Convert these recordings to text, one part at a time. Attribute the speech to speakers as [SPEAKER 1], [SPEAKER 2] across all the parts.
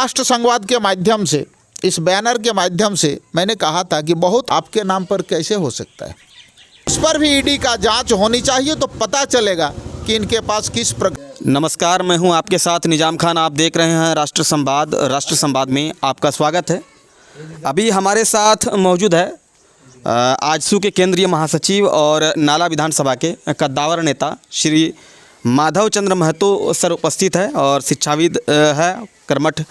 [SPEAKER 1] राष्ट्र संवाद के माध्यम से, इस बैनर के माध्यम से मैंने कहा था कि बहुत आपके नाम पर कैसे हो सकता है, इस पर भी ईडी का जांच होनी चाहिए, तो पता चलेगा कि इनके पास किस प्रकार।
[SPEAKER 2] नमस्कार, मैं हूं आपके साथ निजाम खान। आप देख रहे हैं राष्ट्र संवाद में आपका स्वागत है। अभी हमारे साथ मौजूद है आजसू के केंद्रीय महासचिव और नाला विधानसभा के कद्दावर नेता श्री माधव चंद्र महतो सर उपस्थित है और शिक्षाविद है, कर्मठ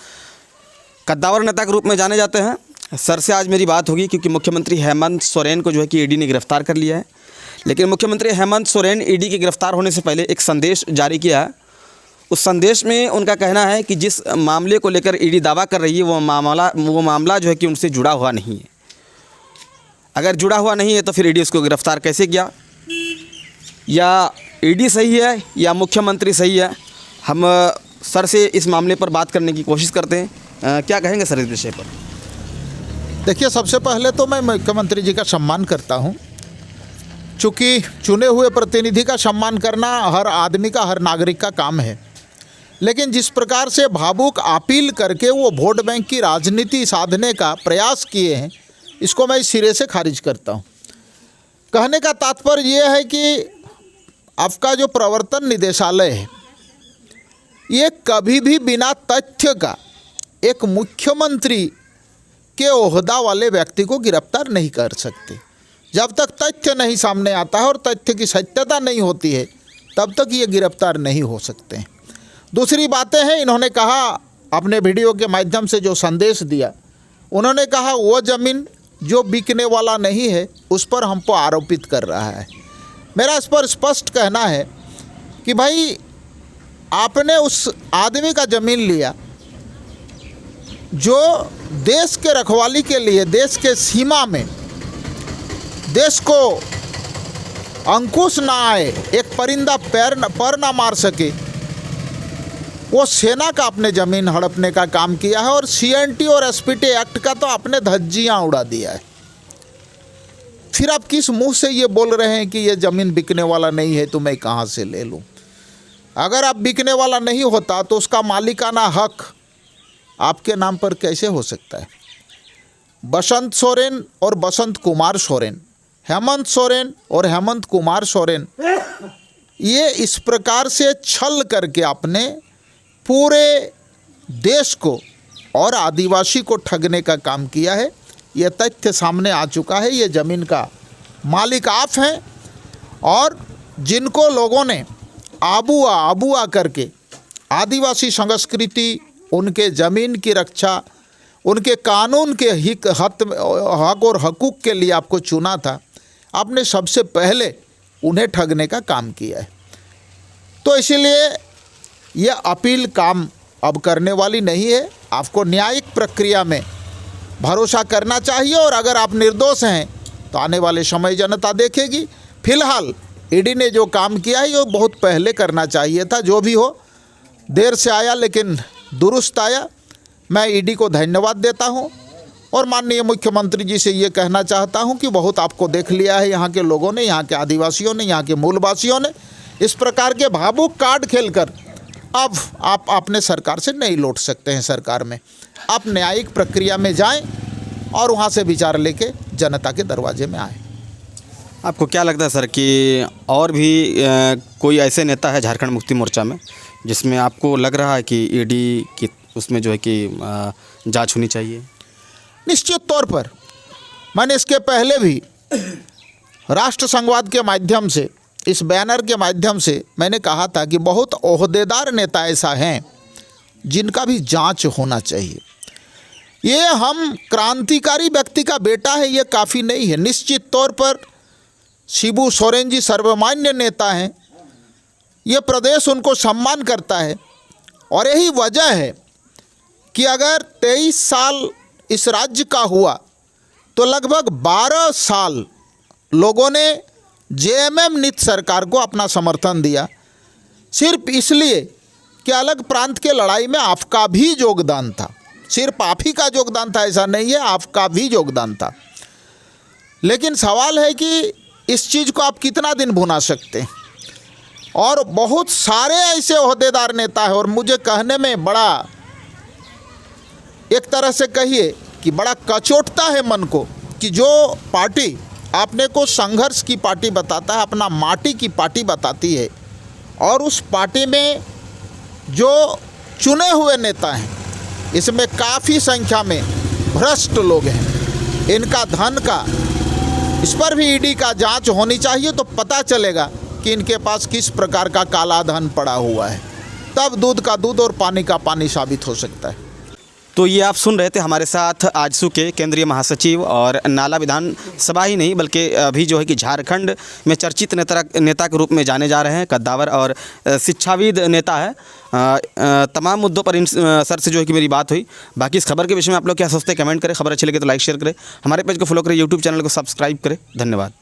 [SPEAKER 2] कद्दावर नेता के रूप में जाने जाते हैं। सर से आज मेरी बात होगी क्योंकि मुख्यमंत्री हेमंत सोरेन को जो है कि ईडी ने गिरफ्तार कर लिया है। लेकिन मुख्यमंत्री हेमंत सोरेन ईडी के गिरफ्तार होने से पहले एक संदेश जारी किया है। उस संदेश में उनका कहना है कि जिस मामले को लेकर ईडी दावा कर रही है वो मामला जो है कि उनसे जुड़ा हुआ नहीं है। अगर जुड़ा हुआ नहीं है तो फिर ईडी उसको गिरफ्तार कैसे किया? या ईडी सही है या मुख्यमंत्री सही है? हम सर से इस मामले पर बात करने की कोशिश करते हैं। क्या कहेंगे सर इस विषय पर?
[SPEAKER 1] देखिए, सबसे पहले तो मैं मुख्यमंत्री जी का सम्मान करता हूं, चूँकि चुने हुए प्रतिनिधि का सम्मान करना हर आदमी का, हर नागरिक का काम है। लेकिन जिस प्रकार से भावुक अपील करके वो वोट बैंक की राजनीति साधने का प्रयास किए हैं, इसको मैं सिरे से खारिज करता हूं। कहने का तात्पर्य ये है कि आपका जो प्रवर्तन निदेशालय है, ये कभी भी बिना तथ्य का एक मुख्यमंत्री के ओहदा वाले व्यक्ति को गिरफ्तार नहीं कर सकते। जब तक तथ्य नहीं सामने आता है और तथ्य की सत्यता नहीं होती है, तब तक ये गिरफ्तार नहीं हो सकते हैं। दूसरी बातें हैं, इन्होंने कहा अपने वीडियो के माध्यम से जो संदेश दिया, उन्होंने कहा वो ज़मीन जो बिकने वाला नहीं है उस पर हमको आरोपित कर रहा है। मेरा इस पर स्पष्ट कहना है कि भाई, आपने उस आदमी का ज़मीन लिया जो देश के रखवाली के लिए, देश के सीमा में देश को अंकुश ना आए, एक परिंदा पर ना मार सके, वो सेना का अपने ज़मीन हड़पने का काम किया है। और CNT और SPT एक्ट का तो आपने धज्जियाँ उड़ा दिया है। फिर आप किस मुंह से ये बोल रहे हैं कि ये ज़मीन बिकने वाला नहीं है, तो मैं कहाँ से ले लूँ? अगर आप बिकने वाला नहीं होता तो उसका मालिकाना हक आपके नाम पर कैसे हो सकता है? बसंत सोरेन और बसंत कुमार सोरेन, हेमंत सोरेन और हेमंत कुमार सोरेन, ये इस प्रकार से छल करके अपने पूरे देश को और आदिवासी को ठगने का काम किया है। ये तथ्य सामने आ चुका है। ये ज़मीन का मालिक आप हैं और जिनको लोगों ने आबुआ करके आदिवासी संस्कृति, उनके ज़मीन की रक्षा, उनके कानून के हक और हकूक़ के लिए आपको चुना था, आपने सबसे पहले उन्हें ठगने का काम किया है। तो इसीलिए यह अपील काम अब करने वाली नहीं है। आपको न्यायिक प्रक्रिया में भरोसा करना चाहिए और अगर आप निर्दोष हैं तो आने वाले समय जनता देखेगी। फिलहाल ईडी ने जो काम किया है ये बहुत पहले करना चाहिए था। जो भी हो, देर से आया लेकिन दुरुस्त आया। मैं ईडी को धन्यवाद देता हूं और माननीय मुख्यमंत्री जी से ये कहना चाहता हूं कि बहुत आपको देख लिया है यहाँ के लोगों ने, यहाँ के आदिवासियों ने, यहाँ के मूलवासियों ने। इस प्रकार के भावुक कार्ड खेलकर अब आप अपने सरकार से नहीं लौट सकते हैं। सरकार में आप न्यायिक प्रक्रिया में जाएं और वहाँ से विचार लेके जनता के दरवाजे में आएँ।
[SPEAKER 2] आपको क्या लगता है सर कि और भी कोई ऐसे नेता है झारखंड मुक्ति मोर्चा में जिसमें आपको लग रहा है कि ईडी की उसमें जो है कि जांच होनी चाहिए?
[SPEAKER 1] निश्चित तौर पर मैंने इसके पहले भी राष्ट्र संवाद के माध्यम से, इस बैनर के माध्यम से मैंने कहा था कि बहुत ओहदेदार नेता ऐसा हैं जिनका भी जांच होना चाहिए। ये हम क्रांतिकारी व्यक्ति का बेटा है ये काफ़ी नहीं है। निश्चित तौर पर शिबू सोरेन जी सर्वमान्य नेता हैं, ये प्रदेश उनको सम्मान करता है और यही वजह है कि अगर 23 साल इस राज्य का हुआ तो लगभग 12 साल लोगों ने JMM नीति सरकार को अपना समर्थन दिया, सिर्फ इसलिए कि अलग प्रांत के लड़ाई में आपका भी योगदान था। सिर्फ आप ही का योगदान था ऐसा नहीं है, आपका भी योगदान था। लेकिन सवाल है कि इस चीज़ को आप कितना दिन भुना सकते हैं। और बहुत सारे ऐसे ओहदेदार नेता हैं और मुझे कहने में बड़ा एक तरह से कहिए कि बड़ा कचोटता है मन को कि जो पार्टी आपने को संघर्ष की पार्टी बताता है, अपना माटी की पार्टी बताती है, और उस पार्टी में जो चुने हुए नेता हैं इसमें काफ़ी संख्या में भ्रष्ट लोग हैं, इनका धन का, इस पर भी ईडी का जांच होनी चाहिए, तो पता चलेगा कि इनके पास किस प्रकार का काला धन पड़ा हुआ है। तब दूध का दूध और पानी का पानी साबित हो सकता है।
[SPEAKER 2] तो ये आप सुन रहे थे, हमारे साथ आजसू के केंद्रीय महासचिव और नाला विधानसभा ही नहीं बल्कि अभी जो है कि झारखंड में चर्चित नेता के रूप में जाने जा रहे हैं, कद्दावर और शिक्षाविद नेता है। तमाम मुद्दों पर इन सर से जो है कि मेरी बात हुई। बाकी इस खबर के विषय में आप लोग क्या सोचते हैं कमेंट करें, खबर अच्छी लगे तो लाइक शेयर करें, हमारे पेज को फॉलो करें, यूट्यूब चैनल को सब्सक्राइब करें। धन्यवाद।